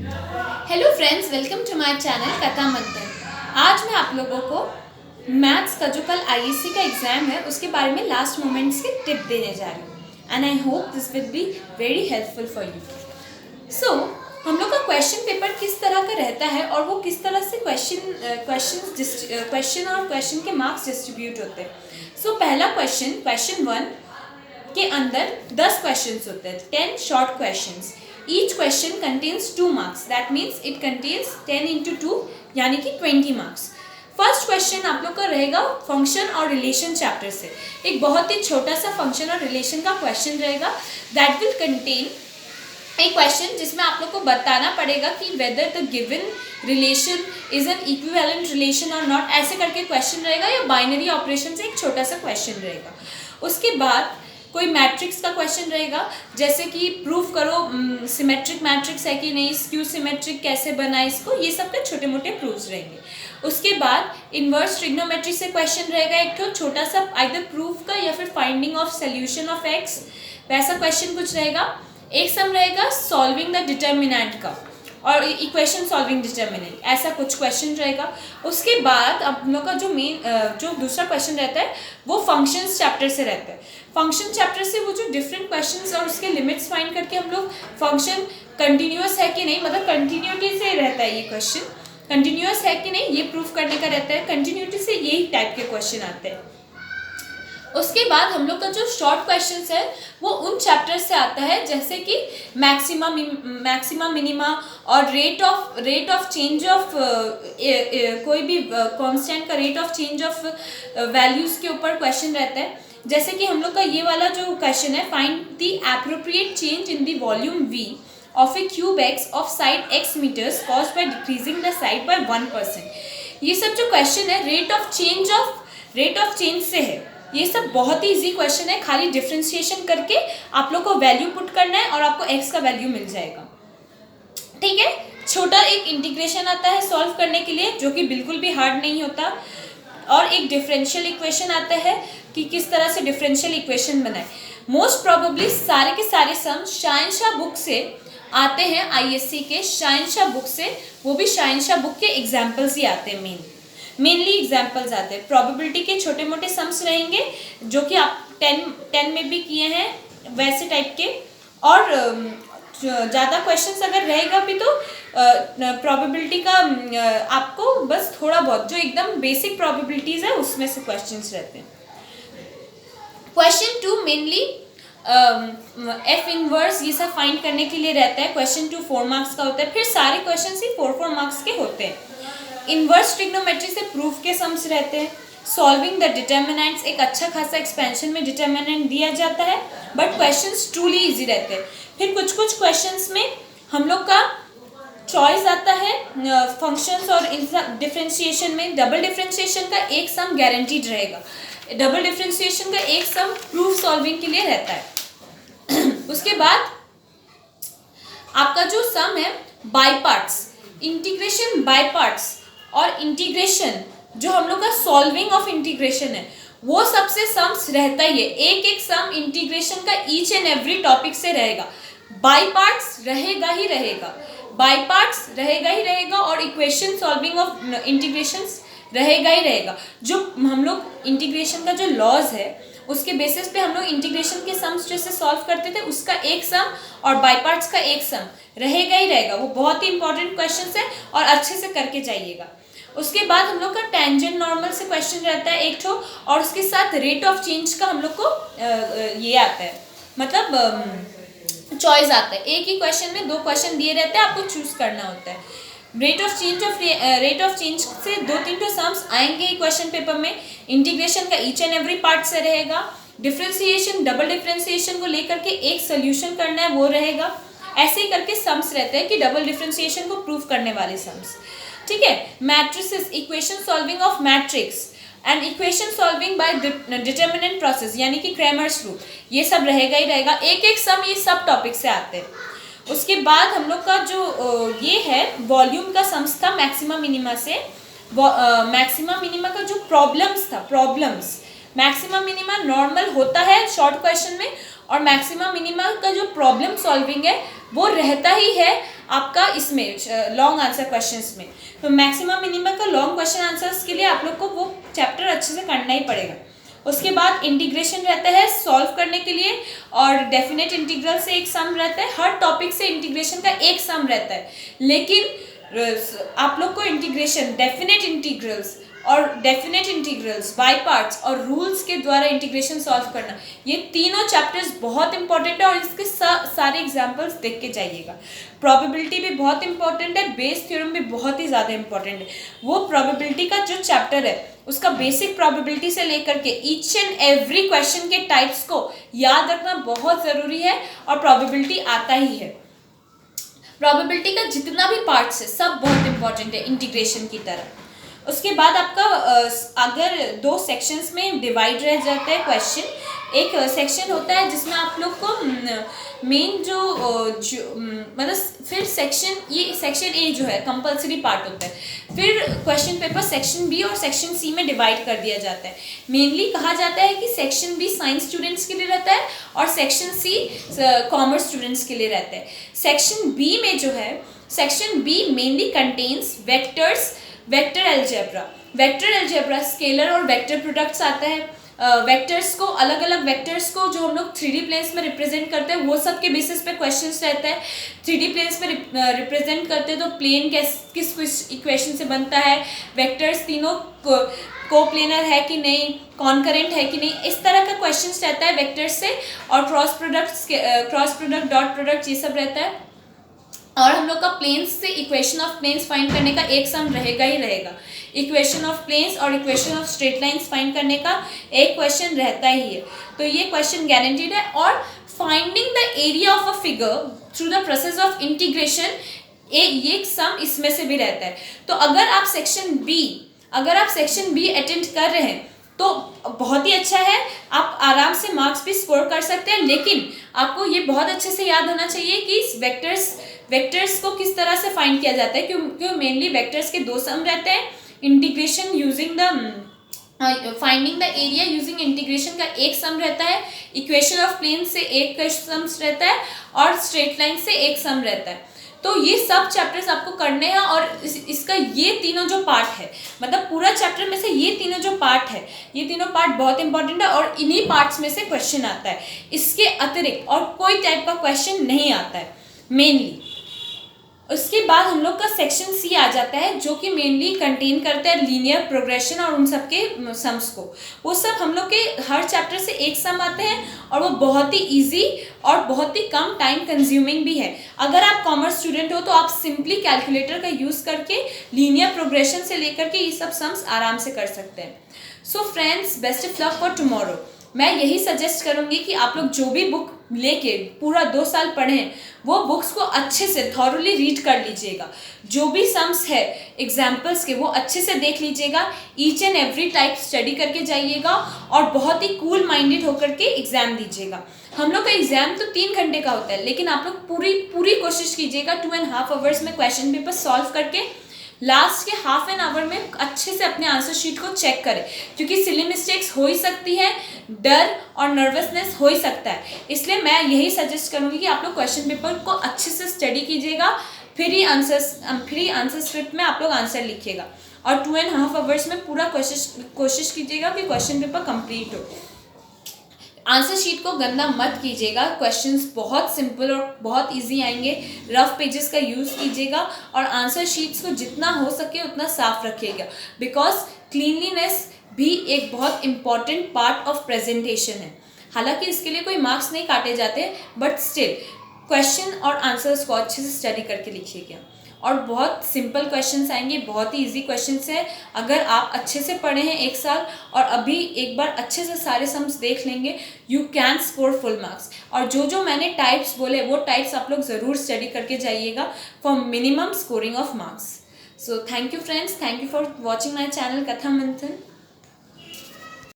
Hello friends, welcome to my channel Katha Manthan. आज मैं आप लोगों को मैथ्स का जो कल आईएससी का एग्ज़ाम है उसके बारे में लास्ट मोमेंट्स के टिप देने जा रही हूँ and I hope this will be very helpful for you. So हम लोग का क्वेश्चन पेपर किस तरह का रहता है और वो किस तरह से क्वेश्चन और क्वेश्चन के मार्क्स डिस्ट्रीब्यूट होते हैं। सो पहला क्वेश्चन 1 के अंदर 10 क्वेश्चंस होते हैं, 10 short questions. Each question contains 2 marks, that means it contains 10 into 2 यानी कि 20 मार्क्स। फर्स्ट क्वेश्चन आप लोग का रहेगा फंक्शन और रिलेशन चैप्टर से। एक बहुत ही छोटा सा फंक्शन और रिलेशन का क्वेश्चन रहेगा दैट विल कंटेन एक क्वेश्चन जिसमें आप लोग को बताना पड़ेगा कि whether the given relation is an equivalent relation और नॉट, ऐसे करके क्वेश्चन रहेगा, या बाइनरी ऑपरेशन से एक छोटा सा क्वेश्चन रहेगा। उसके बाद कोई मैट्रिक्स का क्वेश्चन रहेगा, जैसे कि प्रूफ करो सिमेट्रिक मैट्रिक्स है कि नहीं, स्क्यू सिमेट्रिक कैसे बना इसको, ये सब के छोटे मोटे प्रूफ्स रहेंगे। उसके बाद इन्वर्स ट्रिग्नोमेट्री से क्वेश्चन रहेगा एक तो छोटा सा, आइदर प्रूफ का या फिर finding of solution of x, वैसा क्वेश्चन कुछ रहेगा। एक सम रहेगा सॉल्विंग द डिटर्मिनेंट का और इक्वेशन सॉल्विंग डिटर्मिनेंट, ऐसा कुछ क्वेश्चन रहेगा। उसके बाद आप लोग का जो दूसरा क्वेश्चन रहता है वो फंक्शंस चैप्टर से रहता है। फंक्शन चैप्टर से वो जो डिफरेंट क्वेश्चंस और उसके लिमिट्स फाइंड करके हम लोग फंक्शन कंटिन्यूअस है कि नहीं, मतलब कंटिन्यूटी से रहता है ये क्वेश्चन, कंटिन्यूअस है कि नहीं ये प्रूफ करने का रहता है। कंटिन्यूटी से यही टाइप के क्वेश्चन आते हैं। उसके बाद हम लोग का जो शॉर्ट क्वेश्चंस है वो उन चैप्टर से आता है, जैसे कि मैक्सिमा मिनिमा और रेट ऑफ चेंज ऑफ कोई भी कांस्टेंट का rate of change of values के ऊपर क्वेश्चन रहता है। जैसे कि हम लोग का ये वाला जो क्वेश्चन है, find the appropriate change in the volume V of a cube x of side x metres caused by decreasing the side by 1%। ये सब जो क्वेश्चन है रेट ऑफ चेंज से है। ये सब बहुत ही इजी क्वेश्चन है, खाली डिफ्रेंशिएशन करके आप लोग को वैल्यू पुट करना है और आपको x का वैल्यू मिल जाएगा। ठीक है, छोटा एक इंटीग्रेशन आता है सॉल्व करने के लिए जो कि बिल्कुल भी हार्ड नहीं होता, और एक डिफरेंशियल इक्वेशन आता है कि किस तरह से डिफरेंशियल इक्वेशन बनाए। मोस्ट प्रोबेबली सारे के सारे सम शाहनशाह बुक से आते हैं, आईएससी के शाहनशाह बुक से, वो भी शाहनशाह बुक के एग्जाम्पल्स ही आते हैं, मेनली एग्जाम्पल्स आते हैं। प्रोबेबिलिटी के छोटे मोटे सम्स रहेंगे जो कि आप 10 में भी किए हैं वैसे टाइप के, और ज़्यादा क्वेश्चंस अगर रहेगा भी तो प्रोबेबिलिटी का आपको बस थोड़ा बहुत जो एकदम बेसिक प्रोबेबिलिटीज़ है उसमें से क्वेश्चंस रहते हैं। क्वेश्चन 2 मेनली एफ इनवर्स ये सब फाइंड करने के लिए रहता है। क्वेश्चन 2 4 मार्क्स का होता है, फिर सारे क्वेश्चन ही 4 मार्क्स के होते हैं। इन्वर्स ट्रिग्नोमेट्री से प्रूफ के सम्स रहते हैं। सॉल्विंग द डिटर्मिनेंट्स, एक अच्छा खासा एक्सपेंशन में डिटर्मिनेंट दिया जाता है, बट क्वेश्चंस ट्रूली इजी रहते हैं। फिर कुछ क्वेश्चंस में हम लोग का चॉइस आता है फंक्शंस और डिफरेंशिएशन में। डबल डिफरेंशिएशन का एक सम गारंटीड रहेगा, डबल डिफरेंशिएशन का एक सम प्रूफ सॉल्विंग के लिए रहता है। उसके बाद आपका जो सम है by parts, integration by parts और इंटीग्रेशन जो हम लोग का सॉल्विंग ऑफ इंटीग्रेशन है वो सबसे सम्स रहता ही है। एक सम इंटीग्रेशन का ईच एंड एवरी टॉपिक से रहेगा। बाय पार्ट्स रहेगा ही रहेगा, बाय पार्ट्स रहेगा ही रहेगा, और इक्वेशन सॉल्विंग ऑफ इंटीग्रेशंस रहेगा ही रहेगा। जो हम लोग इंटीग्रेशन का जो लॉज है उसके बेसिस पे हम लोग इंटीग्रेशन के सम्स जैसे सॉल्व करते थे उसका एक सम और बाय पार्ट्स का एक सम रहेगा ही रहेगा। वो बहुत ही इंपॉर्टेंट क्वेश्चन है और अच्छे से करके जाइएगा। उसके बाद हम लोग का टेंजेंट नॉर्मल से क्वेश्चन रहता है एक ठो, और उसके साथ रेट ऑफ चेंज का हम लोग को ये आता है, मतलब चॉइस आता है। एक ही क्वेश्चन में 2 क्वेश्चन दिए रहते हैं, आपको चूज करना होता है। रेट ऑफ चेंज से 2-3 तो सम्स आएंगे ही क्वेश्चन पेपर में। इंटीग्रेशन का ईच एंड एवरी पार्ट से रहेगा। डिफरेंशिएशन, डबल डिफरेंशिएशन को लेकर के एक सोल्यूशन करना है वो रहेगा। ऐसे ही करके सम्स रहते हैं कि डबल डिफरेंशिएशन को प्रूव करने वाले सम्स। ठीक है, matrices, equation solving of matrix and equation solving bye determinant process यानी कि क्रैमर्स रूल, ये सब रहेगा ही रहेगा। एक सम ये सब टॉपिक से आते हैं। उसके बाद हम लोग का जो ये है वॉल्यूम का सम्स था मैक्सिमा मिनिमा से। मैक्सिमा मिनिमा का जो प्रॉब्लम्स मैक्सिमा मिनिमा नॉर्मल होता है शॉर्ट क्वेश्चन में, और मैक्सिमा मिनिमा का जो प्रॉब्लम सॉल्विंग है वो रहता ही है आपका इसमें लॉन्ग आंसर क्वेश्चंस में। तो मैक्सिमम मिनिमम का लॉन्ग क्वेश्चन आंसर्स के लिए आप लोग को वो चैप्टर अच्छे से करना ही पड़ेगा। उसके बाद इंटीग्रेशन रहता है सॉल्व करने के लिए, और डेफिनेट इंटीग्रल से एक सम रहता है, हर टॉपिक से इंटीग्रेशन का एक सम रहता है। लेकिन आप लोग को इंटीग्रेशन डेफिनेट इंटीग्रल्स और डेफिनेट इंटीग्रल्स, बाय पार्ट्स और रूल्स के द्वारा इंटीग्रेशन सॉल्व करना, ये तीनों चैप्टर्स बहुत इंपॉर्टेंट है और इसके सारे एग्जांपल्स देख के जाइएगा। प्रोबेबिलिटी भी बहुत इंपॉर्टेंट है, बेस थ्योरम भी बहुत ही ज़्यादा इंपॉर्टेंट है। वो प्रोबेबिलिटी का जो चैप्टर है उसका बेसिक प्रोबेबिलिटी से लेकर के ईच एंड एवरी क्वेश्चन के टाइप्स को याद रखना बहुत ज़रूरी है, और प्रोबेबिलिटी आता ही है। प्रोबेबिलिटी का जितना भी पार्ट्स है सब बहुत इंपॉर्टेंट है इंटीग्रेशन की तरह। उसके बाद आपका अगर दो सेक्शंस में डिवाइड रह जाता है क्वेश्चन, एक सेक्शन होता है जिसमें आप लोग को मेन जो मतलब फिर सेक्शन ए जो है कंपलसरी पार्ट होता है, फिर क्वेश्चन पेपर सेक्शन बी और सेक्शन सी में डिवाइड कर दिया जाता है। मेनली कहा जाता है कि सेक्शन बी साइंस स्टूडेंट्स के लिए रहता है और सेक्शन सी कॉमर्स स्टूडेंट्स के लिए रहता है। सेक्शन बी में जो है, section B mainly contains vector algebra, scalar और वेक्टर प्रोडक्ट्स आता है। वेक्टर्स को, अलग अलग वेक्टर्स को जो हम लोग 3D प्लेन्स में रिप्रेजेंट करते हैं वो सब के बेसिस पे क्वेश्चंस रहता है। 3D प्लेन्स में रिप्रेजेंट करते हैं तो प्लेन किस इक्वेशन से बनता है, वेक्टर्स तीनों कोप्लेनर है कि नहीं, कॉन्करेंट है कि नहीं, इस तरह का क्वेश्चंस रहता है वेक्टर्स से। और क्रॉस प्रोडक्ट, डॉट प्रोडक्ट, ये सब रहता है। और हम लोग का प्लेन्स से इक्वेशन ऑफ प्लेन्स फाइंड करने का एक सम रहेगा ही रहेगा। इक्वेशन ऑफ प्लेन्स और equation of straight lines find करने का एक क्वेश्चन रहता ही है, तो ये क्वेश्चन गारंटीड है। और finding the area of a figure through the process of integration, एक सम इसमें से भी रहता है। तो अगर आप सेक्शन बी अटेम्प्ट कर रहे हैं तो बहुत ही अच्छा है, आप आराम से मार्क्स भी स्कोर कर सकते हैं। लेकिन आपको ये बहुत अच्छे से याद होना चाहिए कि वेक्टर्स को किस तरह से फाइंड किया जाता है, क्योंकि मेनली वेक्टर्स के दो सम रहते हैं। Integration using the finding the area using integration का एक सम रहता है, इक्वेशन ऑफ प्लेन से एक सम रहता है, और स्ट्रेट लाइन से एक सम रहता है। तो ये सब चैप्टर्स आपको करने हैं, और इसका ये तीनों जो पार्ट है, मतलब पूरा चैप्टर में से ये तीनों जो पार्ट है, ये तीनों पार्ट बहुत इंपॉर्टेंट है, और इन्हीं पार्ट्स में से क्वेश्चन आता है। इसके अतिरिक्त और कोई टाइप का क्वेश्चन नहीं आता है मेनली। उसके बाद हम लोग का सेक्शन सी आ जाता है, जो कि मेनली कंटेन करता है लीनियर प्रोग्रेशन और उन सब के सम्स को। वो सब हम लोग के हर चैप्टर से एक सम आते हैं, और वो बहुत ही इजी और बहुत ही कम टाइम कंज्यूमिंग भी है। अगर आप कॉमर्स स्टूडेंट हो तो आप सिंपली कैलकुलेटर का यूज़ करके लीनियर प्रोग्रेशन से लेकर के ये सब सम्स आराम से कर सकते हैं। So friends, best of luck for tomorrow. मैं यही सजेस्ट करूँगी कि आप लोग जो भी बुक लेके पूरा 2 साल पढ़ें, वो बुक्स को अच्छे से थॉरली रीड कर लीजिएगा। जो भी सम्स है एग्जाम्पल्स के, वो अच्छे से देख लीजिएगा। Each and every type study करके जाइएगा, और बहुत ही कूल माइंडेड होकर के एग्ज़ाम दीजिएगा। हम लोग का एग्ज़ाम तो 3 घंटे का होता है, लेकिन आप लोग पूरी कोशिश कीजिएगा 2.5 आवर्स में क्वेश्चन पेपर सॉल्व करके लास्ट के हाफ एन आवर में अच्छे से अपने आंसर शीट को चेक करें, क्योंकि सिली मिस्टेक्स हो ही सकती है, डर और नर्वसनेस हो ही सकता है। इसलिए मैं यही सजेस्ट करूँगी कि आप लोग क्वेश्चन पेपर को अच्छे से स्टडी कीजिएगा, फिर ही आंसर स्क्रिप्ट में आप लोग आंसर लिखिएगा, और 2.5 आवर्स में पूरा कोशिश कीजिएगा कि क्वेश्चन पेपर कंप्लीट हो। आंसर शीट को गंदा मत कीजिएगा, क्वेश्चंस बहुत सिंपल और बहुत इजी आएंगे। रफ पेजेस का यूज़ कीजिएगा, और आंसर शीट्स को जितना हो सके उतना साफ रखिएगा, बिकॉज क्लीनलीनेस भी एक बहुत इम्पॉर्टेंट पार्ट ऑफ प्रेजेंटेशन है। हालांकि इसके लिए कोई मार्क्स नहीं काटे जाते, बट स्टिल क्वेश्चन और आंसर्स को अच्छे से स्टडी करके लिखिएगा। और बहुत सिंपल क्वेश्चंस आएंगे, बहुत ही इजी क्वेश्चंस है। अगर आप अच्छे से पढ़े हैं 1 साल और अभी एक बार अच्छे से सारे सम्स देख लेंगे, you can score full marks. और जो मैंने टाइप्स बोले वो टाइप्स आप लोग ज़रूर स्टडी करके जाइएगा for minimum scoring of marks. So thank you friends, thank you for watching my channel Katha मंथन।